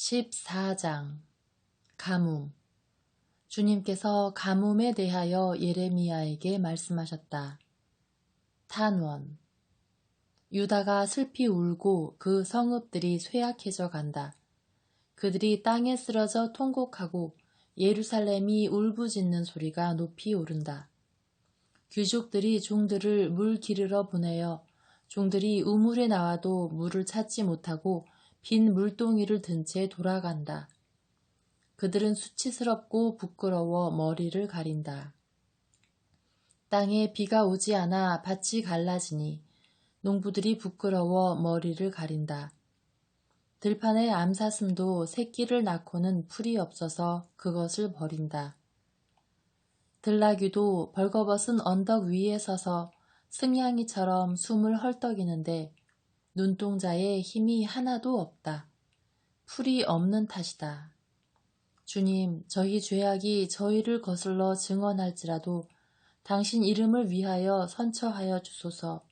14장 가뭄. 주님께서 가뭄에 대하여 예레미야에게 말씀하셨다. 탄원. 유다가 슬피 울고 그 성읍들이 쇠약해져 간다. 그들이 땅에 쓰러져 통곡하고 예루살렘이 울부짖는 소리가 높이 오른다. 귀족들이 종들을 물 기르러 보내어 종들이 우물에 나와도 물을 찾지 못하고 빈 물동이를 든 채 돌아간다. 그들은 수치스럽고 부끄러워 머리를 가린다. 땅에 비가 오지 않아 밭이 갈라지니 농부들이 부끄러워 머리를 가린다. 들판의 암사슴도 새끼를 낳고는 풀이 없어서 그것을 버린다. 들나귀도 벌거벗은 언덕 위에 서서 승냥이처럼 숨을 헐떡이는데 눈동자에 힘이 하나도 없다. 풀이 없는 탓이다. 주님, 저희 죄악이 저희를 거슬러 증언할지라도 당신 이름을 위하여 선처하여 주소서.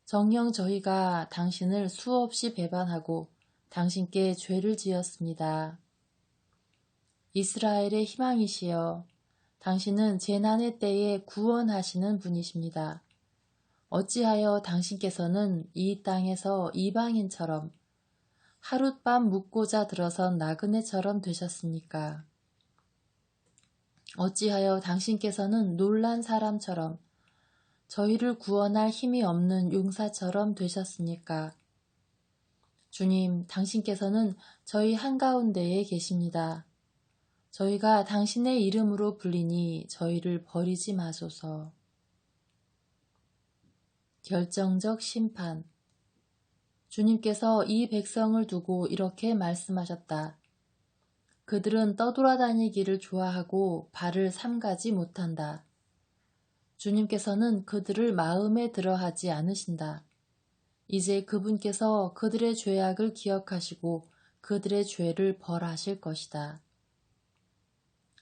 정녕 저희가 당신을 수없이 배반하고 당신께 죄를 지었습니다. 이스라엘의 희망이시여, 당신은 재난의 때에 구원하시는 분이십니다. 어찌하여 당신께서는 이 땅에서 이방인처럼 하룻밤 묵고자 들어선 나그네처럼 되셨습니까? 어찌하여 당신께서는 놀란 사람처럼 저희를 구원할 힘이 없는 용사처럼 되셨습니까? 주님, 당신께서는 저희 한가운데에 계십니다. 저희가 당신의 이름으로 불리니 저희를 버리지 마소서. 결정적 심판. 주님께서 이 백성을 두고 이렇게 말씀하셨다. 그들은 떠돌아다니기를 좋아하고 발을 삼가지 못한다. 주님께서는 그들을 마음에 들어하지 않으신다. 이제 그분께서 그들의 죄악을 기억하시고 그들의 죄를 벌하실 것이다.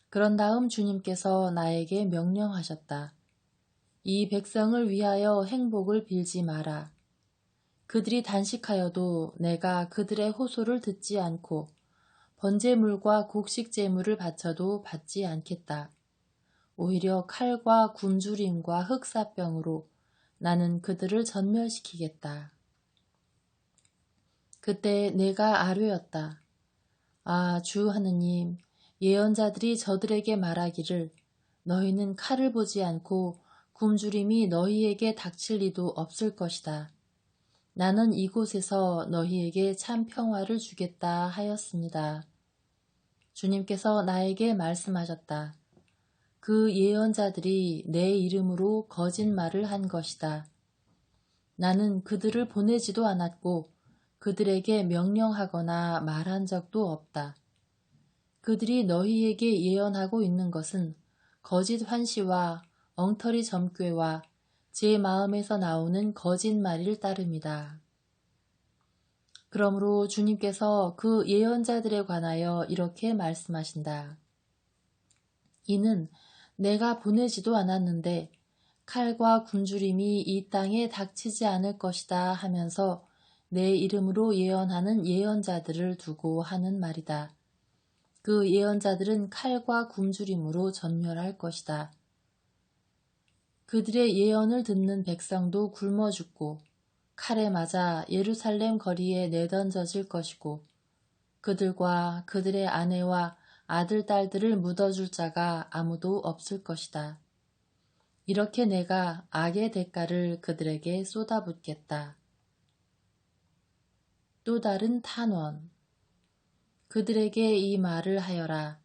그런 다음 주님께서 나에게 명령하셨다. 이 백성을 위하여 행복을 빌지 마라. 그들이 단식하여도 내가 그들의 호소를 듣지 않고 번제물과 곡식제물을 바쳐도 받지 않겠다. 오히려 칼과 굶주림과 흑사병으로 나는 그들을 전멸시키겠다. 그때 내가 아뢰었다. 아, 주 하느님, 예언자들이 저들에게 말하기를 너희는 칼을 보지 않고 굶주림이 너희에게 닥칠 리도 없을 것이다. 나는 이곳에서 너희에게 참 평화를 주겠다 하였습니다. 주님께서 나에게 말씀하셨다. 그 예언자들이 내 이름으로 거짓말을 한 것이다. 나는 그들을 보내지도 않았고 그들에게 명령하거나 말한 적도 없다. 그들이 너희에게 예언하고 있는 것은 거짓 환시와 엉터리 점괘와 제 마음에서 나오는 거짓말일 따름이다. 그러므로 주님께서 그 예언자들에 관하여 이렇게 말씀하신다. 이는 내가 보내지도 않았는데 칼과 굶주림이 이 땅에 닥치지 않을 것이다 하면서 내 이름으로 예언하는 예언자들을 두고 하는 말이다. 그 예언자들은 칼과 굶주림으로 전멸할 것이다. 그들의 예언을 듣는 백성도 굶어 죽고 칼에 맞아 예루살렘 거리에 내던져질 것이고 그들과 그들의 아내와 아들, 딸들을 묻어줄 자가 아무도 없을 것이다. 이렇게 내가 악의 대가를 그들에게 쏟아붓겠다. 또 다른 탄원. 그들에게 이 말을 하여라.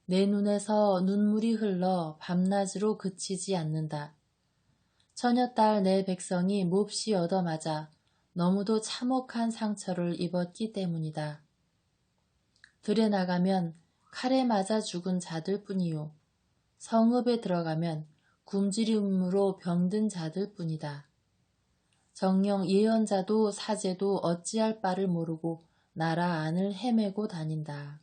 내 눈에서 눈물이 흘러 밤낮으로 그치지 않는다. 처녀딸 내 백성이 몹시 얻어맞아 너무도 참혹한 상처를 입었기 때문이다. 들에 나가면 칼에 맞아 죽은 자들 뿐이요. 성읍에 들어가면 굶주림으로 병든 자들 뿐이다. 정녕 예언자도 사제도 어찌할 바를 모르고 나라 안을 헤매고 다닌다.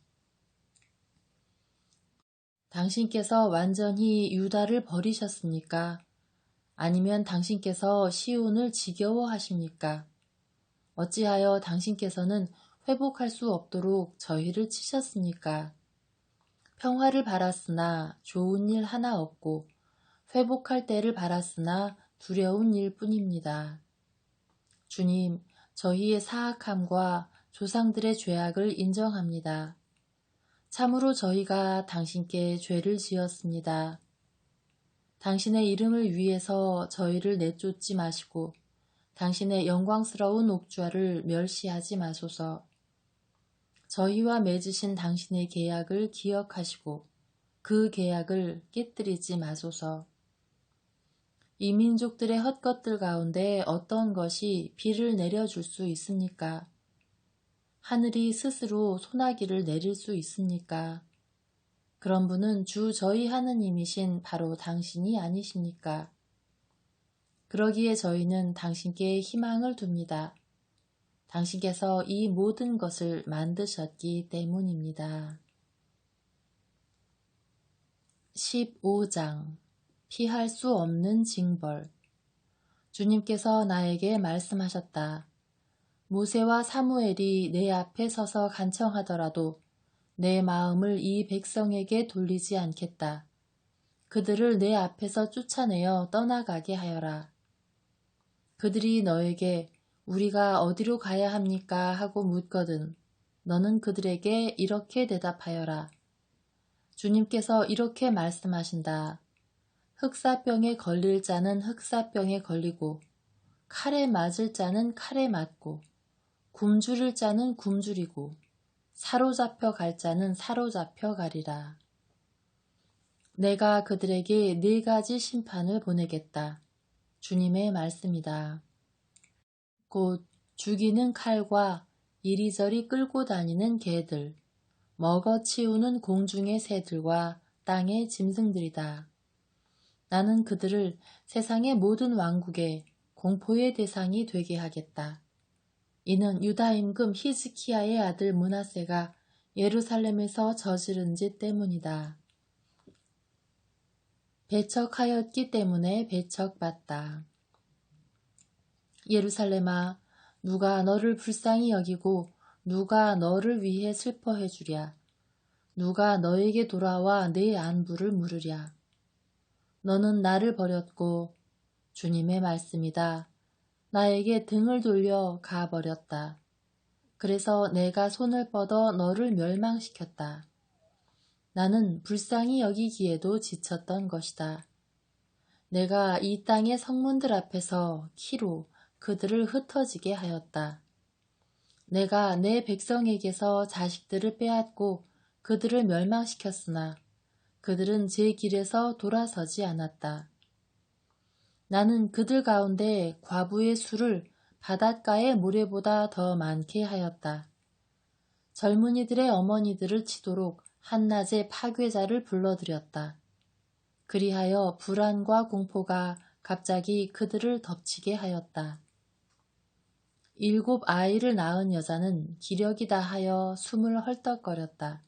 당신께서 완전히 유다를 버리셨습니까? 아니면 당신께서 시온을 지겨워하십니까? 어찌하여 당신께서는 회복할 수 없도록 저희를 치셨습니까? 평화를 바랐으나 좋은 일 하나 없고 회복할 때를 바랐으나 두려운 일뿐입니다. 주님, 저희의 사악함과 조상들의 죄악을 인정합니다. 참으로 저희가 당신께 죄를 지었습니다. 당신의 이름을 위해서 저희를 내쫓지 마시고 당신의 영광스러운 옥좌를 멸시하지 마소서. 저희와 맺으신 당신의 계약을 기억하시고 그 계약을 깨뜨리지 마소서. 이 민족들의 헛것들 가운데 어떤 것이 비를 내려줄 수 있습니까? 하늘이 스스로 소나기를 내릴 수 있습니까? 그런 분은 주 저희 하느님이신 바로 당신이 아니십니까? 그러기에 저희는 당신께 희망을 둡니다. 당신께서 이 모든 것을 만드셨기 때문입니다. 15장 피할 수 없는 징벌. 주님께서 나에게 말씀하셨다. 모세와 사무엘이 내 앞에 서서 간청하더라도 내 마음을 이 백성에게 돌리지 않겠다. 그들을 내 앞에서 쫓아내어 떠나가게 하여라. 그들이 너에게 우리가 어디로 가야 합니까? 하고 묻거든 너는 그들에게 이렇게 대답하여라. 주님께서 이렇게 말씀하신다. 흑사병에 걸릴 자는 흑사병에 걸리고 칼에 맞을 자는 칼에 맞고 굶주릴 자는 굶주리고 사로잡혀 갈 자는 사로잡혀 가리라. 내가 그들에게 4가지 심판을 보내겠다. 주님의 말씀이다. 곧 죽이는 칼과 이리저리 끌고 다니는 개들, 먹어치우는 공중의 새들과 땅의 짐승들이다. 나는 그들을 세상의 모든 왕국의 공포의 대상이 되게 하겠다. 이는 유다 임금 히즈키야의 아들 므낫세가 예루살렘에서 저지른 짓 때문이다. 배척하였기 때문에 배척받다. 예루살렘아, 누가 너를 불쌍히 여기고 누가 너를 위해 슬퍼해 주랴. 누가 너에게 돌아와 내 안부를 물으랴. 너는 나를 버렸고 주님의 말씀이다. 나에게 등을 돌려 가버렸다. 그래서 내가 손을 뻗어 너를 멸망시켰다. 나는 불쌍히 여기기에도 지쳤던 것이다. 내가 이 땅의 성문들 앞에서 키로 그들을 흩어지게 하였다. 내가 내 백성에게서 자식들을 빼앗고 그들을 멸망시켰으나 그들은 제 길에서 돌아서지 않았다. 나는 그들 가운데 과부의 수를 바닷가의 모래보다 더 많게 하였다. 젊은이들의 어머니들을 치도록 한낮에 파괴자를 불러들였다. 그리하여 불안과 공포가 갑자기 그들을 덮치게 하였다. 7 아이를 낳은 여자는 기력이 다하여 숨을 헐떡거렸다.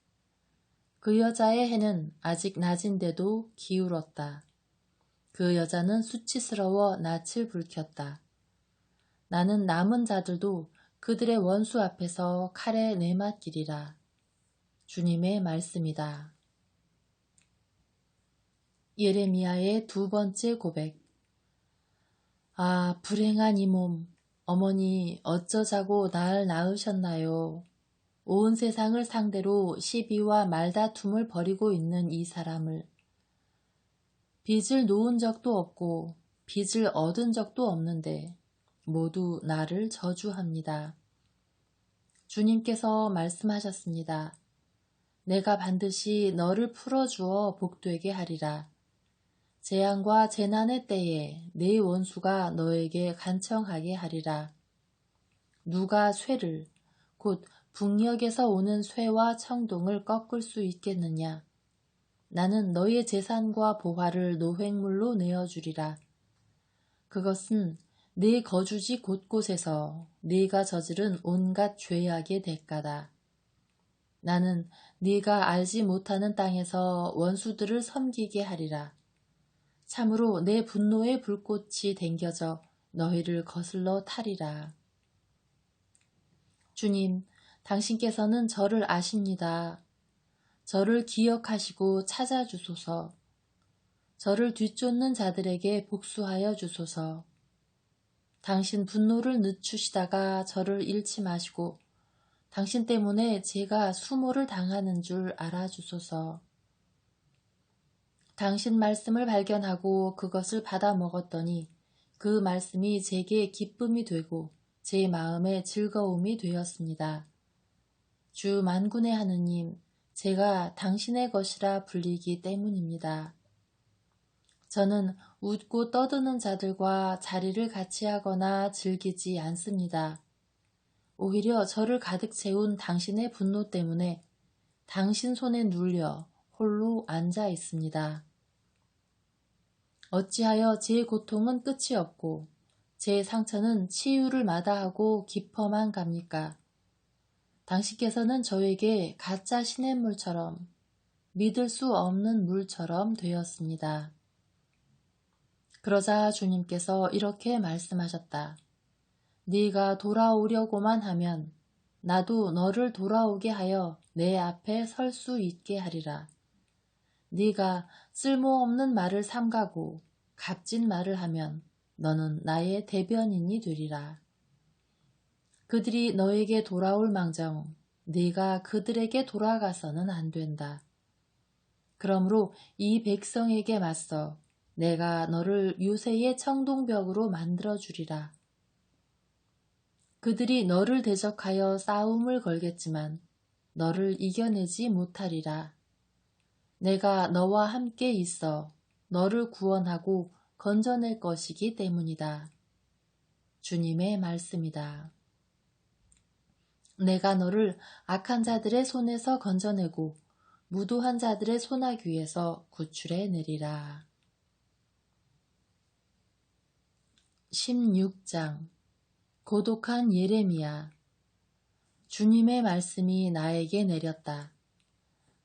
그 여자의 해는 아직 낮인데도 기울었다. 그 여자는 수치스러워 낯을 붉혔다. 나는 남은 자들도 그들의 원수 앞에서 칼에 내맞기리라. 주님의 말씀이다. 예레미야의 2번째 고백. 아, 불행한 이 몸, 어머니 어쩌자고 날 낳으셨나요? 온 세상을 상대로 시비와 말다툼을 벌이고 있는 이 사람을. 빚을 놓은 적도 없고 빚을 얻은 적도 없는데 모두 나를 저주합니다. 주님께서 말씀하셨습니다. 내가 반드시 너를 풀어주어 복되게 하리라. 재앙과 재난의 때에 네 원수가 너에게 간청하게 하리라. 누가 쇠를 곧 북녘에서 오는 쇠와 청동을 꺾을 수 있겠느냐. 나는 너의 재산과 보화를 노획물로 내어주리라. 그것은 네 거주지 곳곳에서 네가 저지른 온갖 죄악의 대가다. 나는 네가 알지 못하는 땅에서 원수들을 섬기게 하리라. 참으로 내 분노의 불꽃이 댕겨져 너희를 거슬러 타리라. 주님, 당신께서는 저를 아십니다. 저를 기억하시고 찾아주소서. 저를 뒤쫓는 자들에게 복수하여 주소서. 당신 분노를 늦추시다가 저를 잃지 마시고 당신 때문에 제가 수모를 당하는 줄 알아주소서. 당신 말씀을 발견하고 그것을 받아 먹었더니 그 말씀이 제게 기쁨이 되고 제 마음에 즐거움이 되었습니다. 주 만군의 하느님, 제가 당신의 것이라 불리기 때문입니다. 저는 웃고 떠드는 자들과 자리를 같이 하거나 즐기지 않습니다. 오히려 저를 가득 채운 당신의 분노 때문에 당신 손에 눌려 홀로 앉아 있습니다. 어찌하여 제 고통은 끝이 없고 제 상처는 치유를 마다하고 깊어만 갑니까? 당신께서는 저에게 가짜 시냇물처럼 믿을 수 없는 물처럼 되었습니다. 그러자 주님께서 이렇게 말씀하셨다. 네가 돌아오려고만 하면 나도 너를 돌아오게 하여 내 앞에 설 수 있게 하리라. 네가 쓸모없는 말을 삼가고 값진 말을 하면 너는 나의 대변인이 되리라. 그들이 너에게 돌아올 망정 네가 그들에게 돌아가서는 안 된다. 그러므로 이 백성에게 맞서 내가 너를 요새의 청동벽으로 만들어주리라. 그들이 너를 대적하여 싸움을 걸겠지만 너를 이겨내지 못하리라. 내가 너와 함께 있어 너를 구원하고 건져낼 것이기 때문이다. 주님의 말씀이다. 내가 너를 악한 자들의 손에서 건져내고 무도한 자들의 소나귀에서 구출해 내리라. 16장 고독한 예레미야. 주님의 말씀이 나에게 내렸다.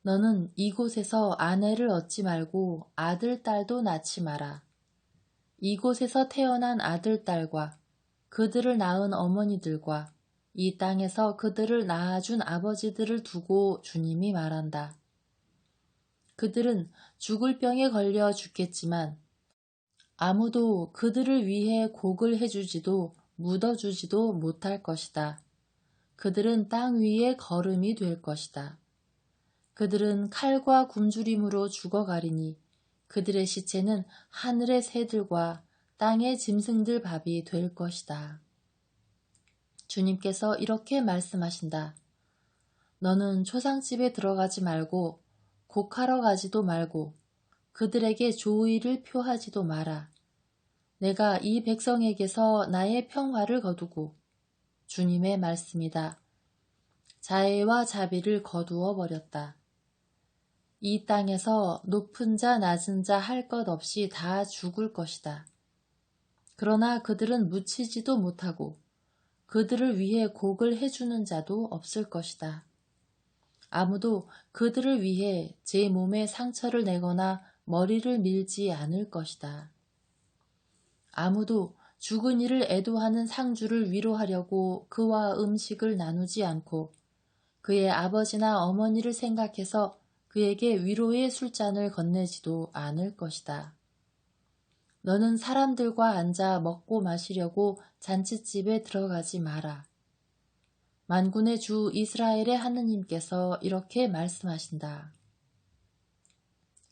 너는 이곳에서 아내를 얻지 말고 아들, 딸도 낳지 마라. 이곳에서 태어난 아들, 딸과 그들을 낳은 어머니들과 이 땅에서 그들을 낳아준 아버지들을 두고 주님이 말한다. 그들은 죽을 병에 걸려 죽겠지만 아무도 그들을 위해 곡을 해주지도 묻어주지도 못할 것이다. 그들은 땅 위에 거름이 될 것이다. 그들은 칼과 굶주림으로 죽어가리니 그들의 시체는 하늘의 새들과 땅의 짐승들 밥이 될 것이다. 주님께서 이렇게 말씀하신다. 너는 초상집에 들어가지 말고 곡하러 가지도 말고 그들에게 조의를 표하지도 마라. 내가 이 백성에게서 나의 평화를 거두고 주님의 말씀이다. 자애와 자비를 거두어 버렸다. 이 땅에서 높은 자 낮은 자 할 것 없이 다 죽을 것이다. 그러나 그들은 묻히지도 못하고 그들을 위해 곡을 해주는 자도 없을 것이다. 아무도 그들을 위해 제 몸에 상처를 내거나 머리를 밀지 않을 것이다. 아무도 죽은 이를 애도하는 상주를 위로하려고 그와 음식을 나누지 않고 그의 아버지나 어머니를 생각해서 그에게 위로의 술잔을 건네지도 않을 것이다. 너는 사람들과 앉아 먹고 마시려고 잔칫집에 들어가지 마라. 만군의 주 이스라엘의 하느님께서 이렇게 말씀하신다.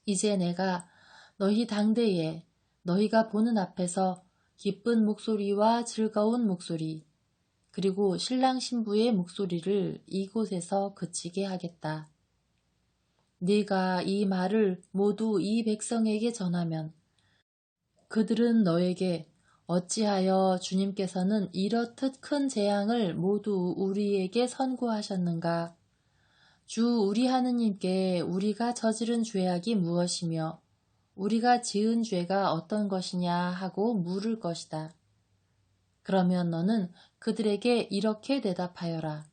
이제 내가 너희 당대에 너희가 보는 앞에서 기쁜 목소리와 즐거운 목소리 그리고 신랑 신부의 목소리를 이곳에서 그치게 하겠다. 네가 이 말을 모두 이 백성에게 전하면 그들은 너에게 어찌하여 주님께서는 이렇듯 큰 재앙을 모두 우리에게 선고하셨는가? 주 우리 하느님께 우리가 저지른 죄악이 무엇이며 우리가 지은 죄가 어떤 것이냐 하고 물을 것이다. 그러면 너는 그들에게 이렇게 대답하여라.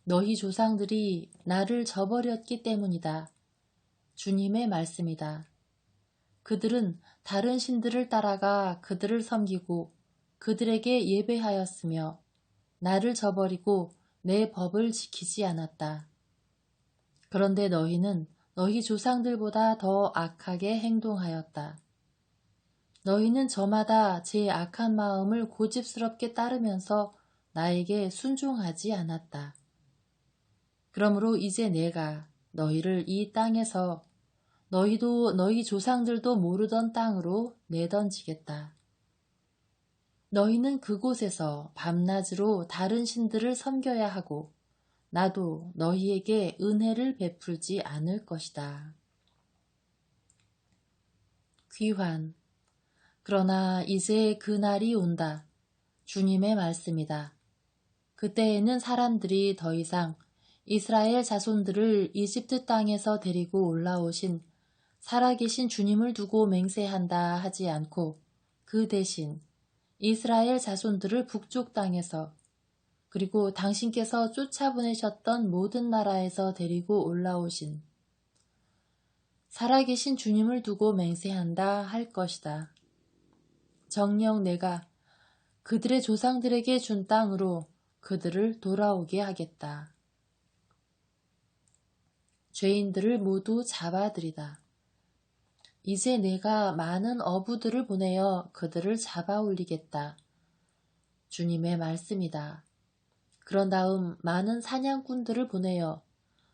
너희 조상들이 나를 저버렸기 때문이다. 주님의 말씀이다. 그들은 다른 신들을 따라가 그들을 섬기고 그들에게 예배하였으며 나를 저버리고 내 법을 지키지 않았다. 그런데 너희는 너희 조상들보다 더 악하게 행동하였다. 너희는 저마다 제 악한 마음을 고집스럽게 따르면서 나에게 순종하지 않았다. 그러므로 이제 내가 너희를 이 땅에서 너희도 너희 조상들도 모르던 땅으로 내던지겠다. 너희는 그곳에서 밤낮으로 다른 신들을 섬겨야 하고 나도 너희에게 은혜를 베풀지 않을 것이다. 귀환. 그러나 이제 그 날이 온다. 주님의 말씀이다. 그때에는 사람들이 더 이상 이스라엘 자손들을 이집트 땅에서 데리고 올라오신 살아계신 주님을 두고 맹세한다 하지 않고 그 대신 이스라엘 자손들을 북쪽 땅에서 그리고 당신께서 쫓아보내셨던 모든 나라에서 데리고 올라오신 살아계신 주님을 두고 맹세한다 할 것이다. 정녕 내가 그들의 조상들에게 준 땅으로 그들을 돌아오게 하겠다. 죄인들을 모두 잡아들이다. 이제 내가 많은 어부들을 보내어 그들을 잡아 올리겠다. 주님의 말씀이다. 그런 다음 많은 사냥꾼들을 보내어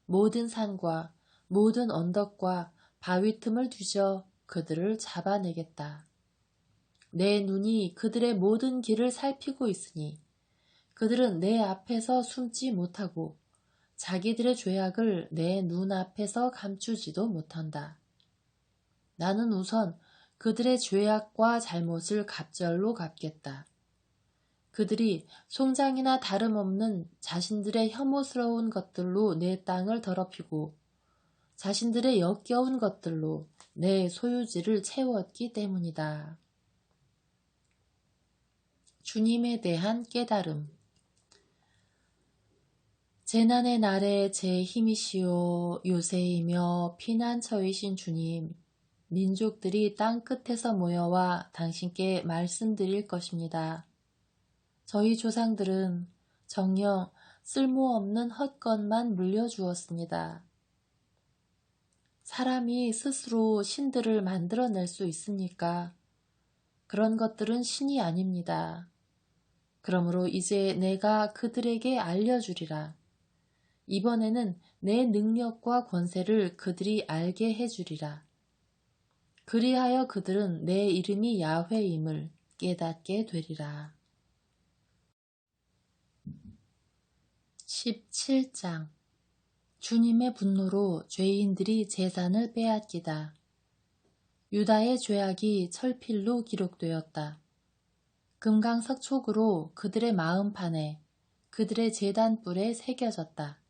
모든 산과 모든 언덕과 바위 틈을 뒤져 그들을 잡아내겠다. 내 눈이 그들의 모든 길을 살피고 있으니 그들은 내 앞에서 숨지 못하고 자기들의 죄악을 내 눈앞에서 감추지도 못한다. 나는 우선 그들의 죄악과 잘못을 갑절로 갚겠다. 그들이 송장이나 다름없는 자신들의 혐오스러운 것들로 내 땅을 더럽히고 자신들의 역겨운 것들로 내 소유지를 채웠기 때문이다. 주님에 대한 깨달음. 재난의 날에 제 힘이시오 요새이며 피난처이신 주님, 민족들이 땅 끝에서 모여와 당신께 말씀드릴 것입니다. 저희 조상들은 정녕 쓸모없는 헛것만 물려주었습니다. 사람이 스스로 신들을 만들어낼 수 있습니까? 그런 것들은 신이 아닙니다. 그러므로 이제 내가 그들에게 알려주리라. 이번에는 내 능력과 권세를 그들이 알게 해주리라. 그리하여 그들은 내 이름이 야훼임을 깨닫게 되리라. 17장. 주님의 분노로 죄인들이 재산을 빼앗기다. 유다의 죄악이 철필로 기록되었다. 금강석촉으로 그들의 마음판에 그들의 제단뿔에 새겨졌다.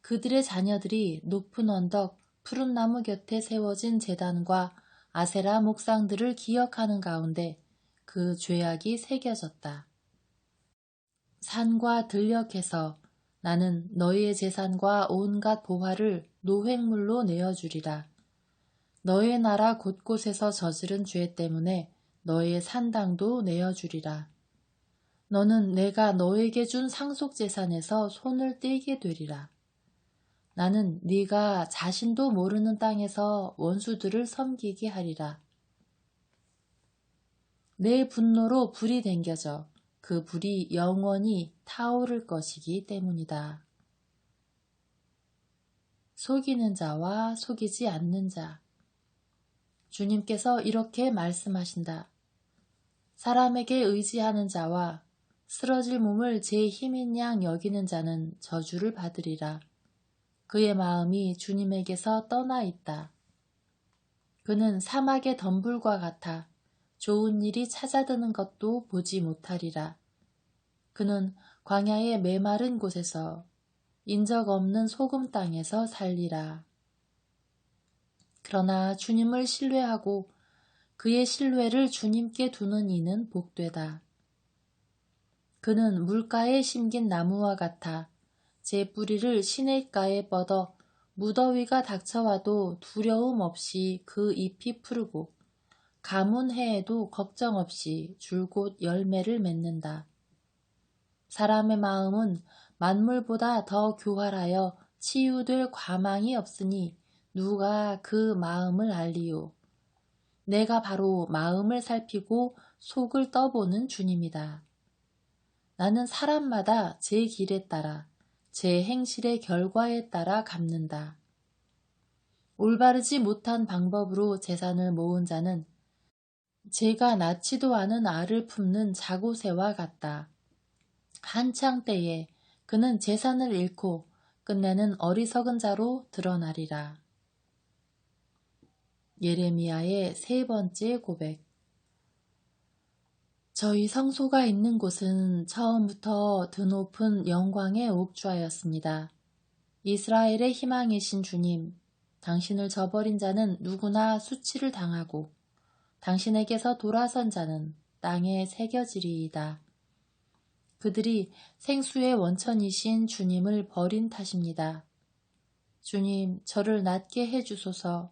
그들의 자녀들이 높은 언덕 푸른 나무 곁에 세워진 제단과 아세라 목상들을 기억하는 가운데 그 죄악이 새겨졌다. 산과 들녘에서 나는 너희의 재산과 온갖 보화를 노획물로 내어주리라. 너희의 나라 곳곳에서 저지른 죄 때문에 너희의 산당도 내어주리라. 너는 내가 너에게 준 상속재산에서 손을 떼게 되리라. 나는 네가 자신도 모르는 땅에서 원수들을 섬기게 하리라. 내 분노로 불이 댕겨져 그 불이 영원히 타오를 것이기 때문이다. 속이는 자와 속이지 않는 자. 주님께서 이렇게 말씀하신다. 사람에게 의지하는 자와 쓰러질 몸을 제 힘인 양 여기는 자는 저주를 받으리라. 그의 마음이 주님에게서 떠나 있다. 그는 사막의 덤불과 같아 좋은 일이 찾아드는 것도 보지 못하리라. 그는 광야의 메마른 곳에서 인적 없는 소금 땅에서 살리라. 그러나 주님을 신뢰하고 그의 신뢰를 주님께 두는 이는 복되다. 그는 물가에 심긴 나무와 같아 제 뿌리를 시냇가에 뻗어 무더위가 닥쳐와도 두려움 없이 그 잎이 푸르고 가뭄 해에도 걱정 없이 줄곧 열매를 맺는다. 사람의 마음은 만물보다 더 교활하여 치유될 과망이 없으니 누가 그 마음을 알리요. 내가 바로 마음을 살피고 속을 떠보는 주님이다. 나는 사람마다 제 길에 따라 제 행실의 결과에 따라 갚는다. 올바르지 못한 방법으로 재산을 모은 자는 제가 낳지도 않은 알을 품는 자고새와 같다. 한창 때에 그는 재산을 잃고 끝내는 어리석은 자로 드러나리라. 예레미야의 세 번째 고백. 저희 성소가 있는 곳은 처음부터 드높은 영광의 옥좌였습니다. 이스라엘의 희망이신 주님, 당신을 저버린 자는 누구나 수치를 당하고 당신에게서 돌아선 자는 땅에 새겨지리이다. 그들이 생수의 원천이신 주님을 버린 탓입니다. 주님, 저를 낫게 해주소서.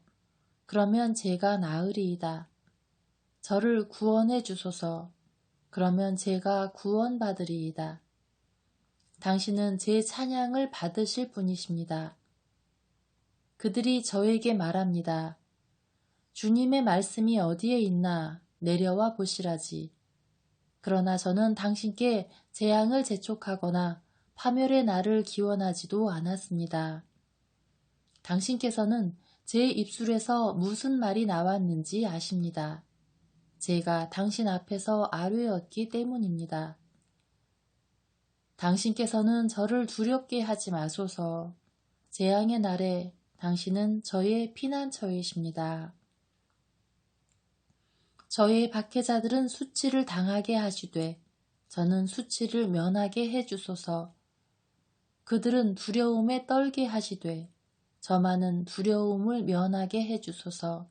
그러면 제가 나으리이다. 저를 구원해 주소서. 그러면 제가 구원받으리이다. 당신은 제 찬양을 받으실 분이십니다. 그들이 저에게 말합니다. 주님의 말씀이 어디에 있나 내려와 보시라지. 그러나 저는 당신께 재앙을 재촉하거나 파멸의 날을 기원하지도 않았습니다. 당신께서는 제 입술에서 무슨 말이 나왔는지 아십니다. 제가 당신 앞에서 아뢰었기 때문입니다. 당신께서는 저를 두렵게 하지 마소서. 재앙의 날에 당신은 저의 피난처이십니다. 저의 박해자들은 수치를 당하게 하시되 저는 수치를 면하게 해주소서. 그들은 두려움에 떨게 하시되 저만은 두려움을 면하게 해주소서.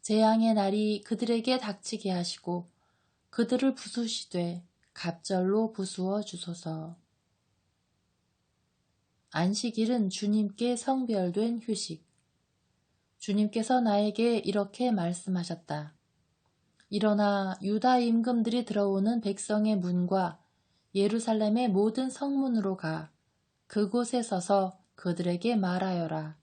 재앙의 날이 그들에게 닥치게 하시고 그들을 부수시되 갑절로 부수어 주소서. 안식일은 주님께 성별된 휴식. 주님께서 나에게 이렇게 말씀하셨다. 일어나 유다 임금들이 들어오는 백성의 문과 예루살렘의 모든 성문으로 가 그곳에 서서 그들에게 말하여라.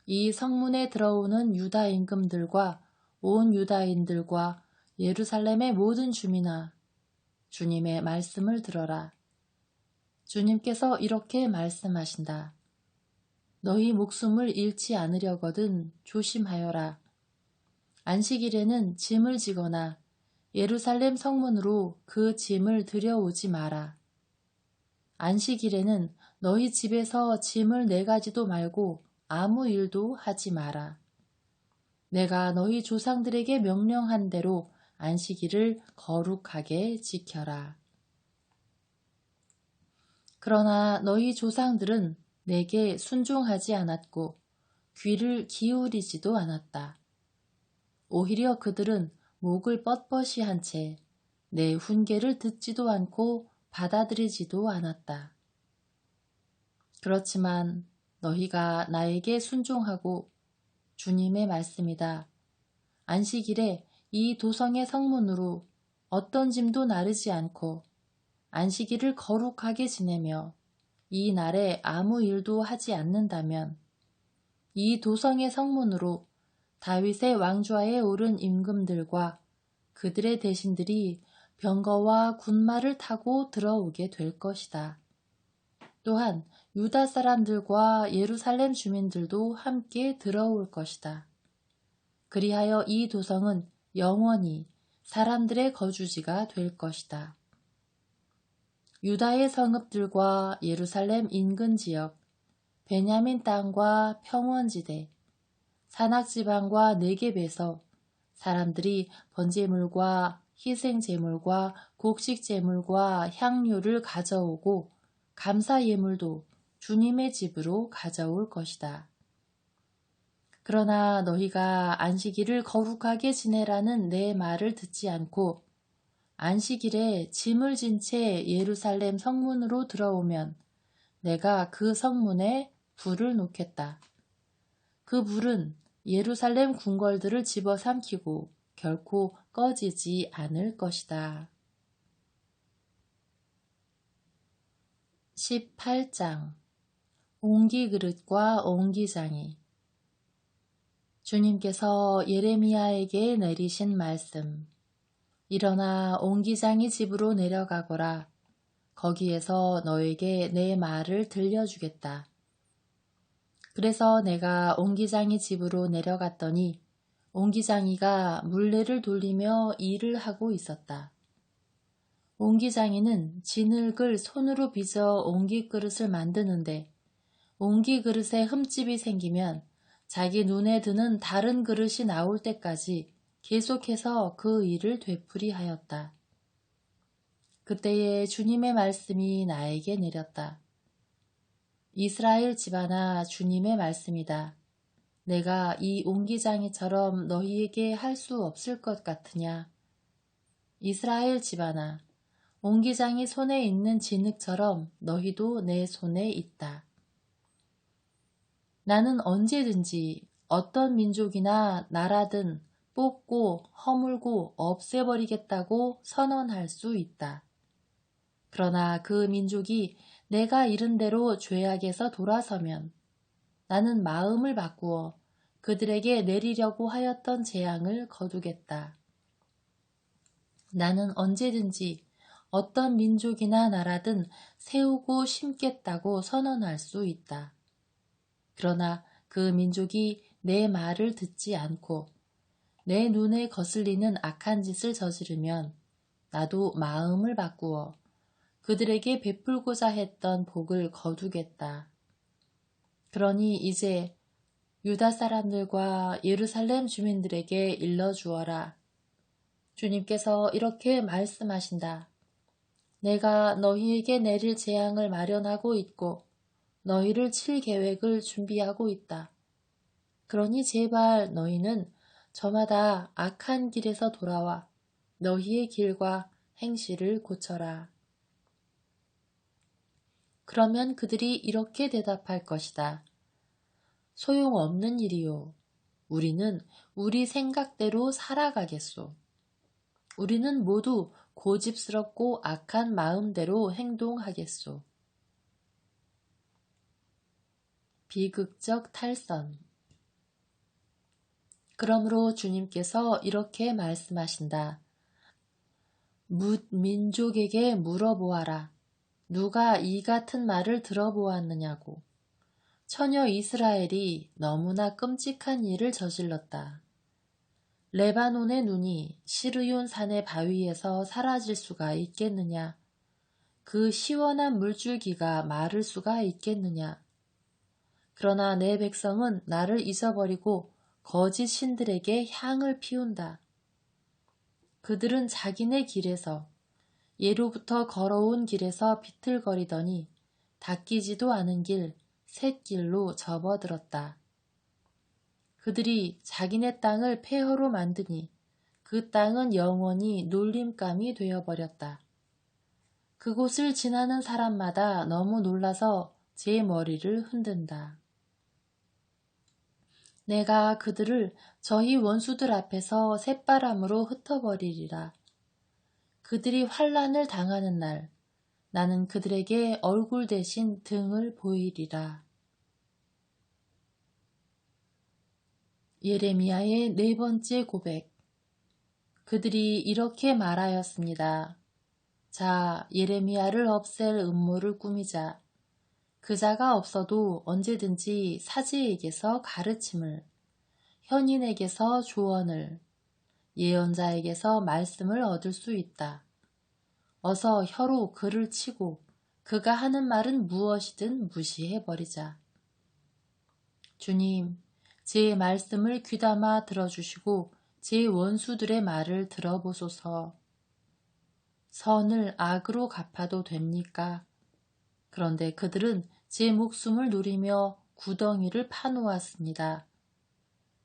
이 성문에 들어오는 유다 임금들과 온 유다인들과 예루살렘의 모든 주민아, 주님의 말씀을 들어라. 주님께서 이렇게 말씀하신다. 너희 목숨을 잃지 않으려거든 조심하여라. 안식일에는 짐을 지거나 예루살렘 성문으로 그 짐을 들여오지 마라. 안식일에는 너희 집에서 짐을 내가지도 말고 아무 일도 하지 마라. 내가 너희 조상들에게 명령한 대로 안식일을 거룩하게 지켜라. 그러나 너희 조상들은 내게 순종하지 않았고 귀를 기울이지도 않았다. 오히려 그들은 목을 뻣뻣이 한 채 내 훈계를 듣지도 않고 받아들이지도 않았다. 그렇지만 너희가 나에게 순종하고 주님의 말씀이다. 안식일에 이 도성의 성문으로 어떤 짐도 나르지 않고 안식일을 거룩하게 지내며 이 날에 아무 일도 하지 않는다면 이 도성의 성문으로 다윗의 왕좌에 오른 임금들과 그들의 대신들이 병거와 군마를 타고 들어오게 될 것이다. 또한 유다 사람들과 예루살렘 주민들도 함께 들어올 것이다. 그리하여 이 도성은 영원히 사람들의 거주지가 될 것이다. 유다의 성읍들과 예루살렘 인근 지역, 베냐민 땅과 평원지대, 산악지방과 네겝에서 사람들이 번제물과 희생제물과 곡식제물과 향료를 가져오고 감사예물도 주님의 집으로 가져올 것이다. 그러나 너희가 안식일을 거룩하게 지내라는 내 말을 듣지 않고 안식일에 짐을 진 채 예루살렘 성문으로 들어오면 내가 그 성문에 불을 놓겠다. 그 불은 예루살렘 궁궐들을 집어삼키고 결코 꺼지지 않을 것이다. 18장 옹기그릇과 옹기장이. 주님께서 예레미야에게 내리신 말씀. 일어나 옹기장이 집으로 내려가거라. 거기에서 너에게 내 말을 들려주겠다. 그래서 내가 옹기장이 집으로 내려갔더니 옹기장이가 물레를 돌리며 일을 하고 있었다. 옹기장이는 진흙을 손으로 빚어 옹기그릇을 만드는데 옹기그릇에 흠집이 생기면 자기 눈에 드는 다른 그릇이 나올 때까지 계속해서 그 일을 되풀이하였다. 그때에 주님의 말씀이 나에게 내렸다. 이스라엘 집안아, 주님의 말씀이다. 내가 이 옹기장이처럼 너희에게 할 수 없을 것 같으냐? 이스라엘 집안아, 옹기장이 손에 있는 진흙처럼 너희도 내 손에 있다. 나는 언제든지 어떤 민족이나 나라든 뽑고 허물고 없애버리겠다고 선언할 수 있다. 그러나 그 민족이 내가 이른 대로 죄악에서 돌아서면 나는 마음을 바꾸어 그들에게 내리려고 하였던 재앙을 거두겠다. 나는 언제든지 어떤 민족이나 나라든 세우고 심겠다고 선언할 수 있다. 그러나 그 민족이 내 말을 듣지 않고 내 눈에 거슬리는 악한 짓을 저지르면 나도 마음을 바꾸어 그들에게 베풀고자 했던 복을 거두겠다. 그러니 이제 유다 사람들과 예루살렘 주민들에게 일러주어라. 주님께서 이렇게 말씀하신다. 내가 너희에게 내릴 재앙을 마련하고 있고 너희를 칠 계획을 준비하고 있다. 그러니 제발 너희는 저마다 악한 길에서 돌아와 너희의 길과 행실을 고쳐라. 그러면 그들이 이렇게 대답할 것이다. 소용없는 일이요. 우리는 우리 생각대로 살아가겠소. 우리는 모두 고집스럽고 악한 마음대로 행동하겠소. 비극적 탈선. 그러므로 주님께서 이렇게 말씀하신다. 뭇 민족에게 물어보아라. 누가 이 같은 말을 들어보았느냐고. 처녀 이스라엘이 너무나 끔찍한 일을 저질렀다. 레바논의 눈이 시르욤 산의 바위에서 사라질 수가 있겠느냐? 그 시원한 물줄기가 마를 수가 있겠느냐? 그러나 내 백성은 나를 잊어버리고 거짓 신들에게 향을 피운다. 그들은 자기네 길에서 예로부터 걸어온 길에서 비틀거리더니 닦이지도 않은 길, 샛길로 접어들었다. 그들이 자기네 땅을 폐허로 만드니 그 땅은 영원히 놀림감이 되어버렸다. 그곳을 지나는 사람마다 너무 놀라서 제 머리를 흔든다. 내가 그들을 저희 원수들 앞에서 쇳바람으로 흩어버리리라. 그들이 환난을 당하는 날 나는 그들에게 얼굴 대신 등을 보이리라. 예레미야의 네 번째 고백. 그들이 이렇게 말하였습니다. 자, 예레미야를 없앨 음모를 꾸미자. 그자가 없어도 언제든지 사제에게서 가르침을, 현인에게서 조언을, 예언자에게서 말씀을 얻을 수 있다. 어서 혀로 그를 치고 그가 하는 말은 무엇이든 무시해버리자. 주님, 제 말씀을 귀담아 들어주시고 제 원수들의 말을 들어보소서. 선을 악으로 갚아도 됩니까? 그런데 그들은 제 목숨을 노리며 구덩이를 파놓았습니다.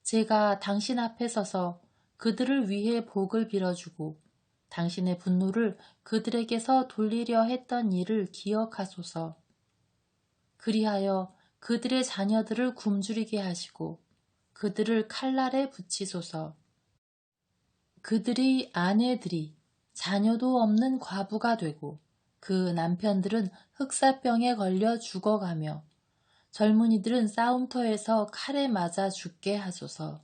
제가 당신 앞에 서서 그들을 위해 복을 빌어주고 당신의 분노를 그들에게서 돌리려 했던 일을 기억하소서. 그리하여 그들의 자녀들을 굶주리게 하시고 그들을 칼날에 붙이소서. 그들의 아내들이 자녀도 없는 과부가 되고 그 남편들은 흑사병에 걸려 죽어가며 젊은이들은 싸움터에서 칼에 맞아 죽게 하소서.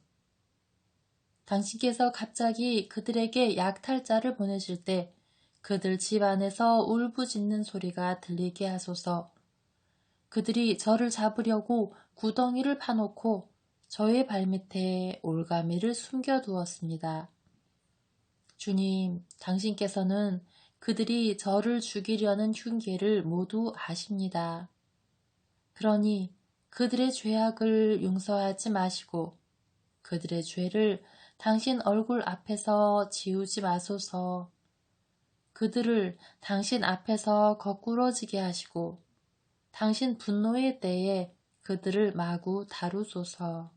당신께서 갑자기 그들에게 약탈자를 보내실 때 그들 집 안에서 울부짖는 소리가 들리게 하소서. 그들이 저를 잡으려고 구덩이를 파놓고 저의 발밑에 올가미를 숨겨두었습니다. 주님, 당신께서는 그들이 저를 죽이려는 흉계를 모두 아십니다. 그러니 그들의 죄악을 용서하지 마시고 그들의 죄를 당신 얼굴 앞에서 지우지 마소서. 그들을 당신 앞에서 거꾸러지게 하시고 당신 분노의 때에 그들을 마구 다루소서.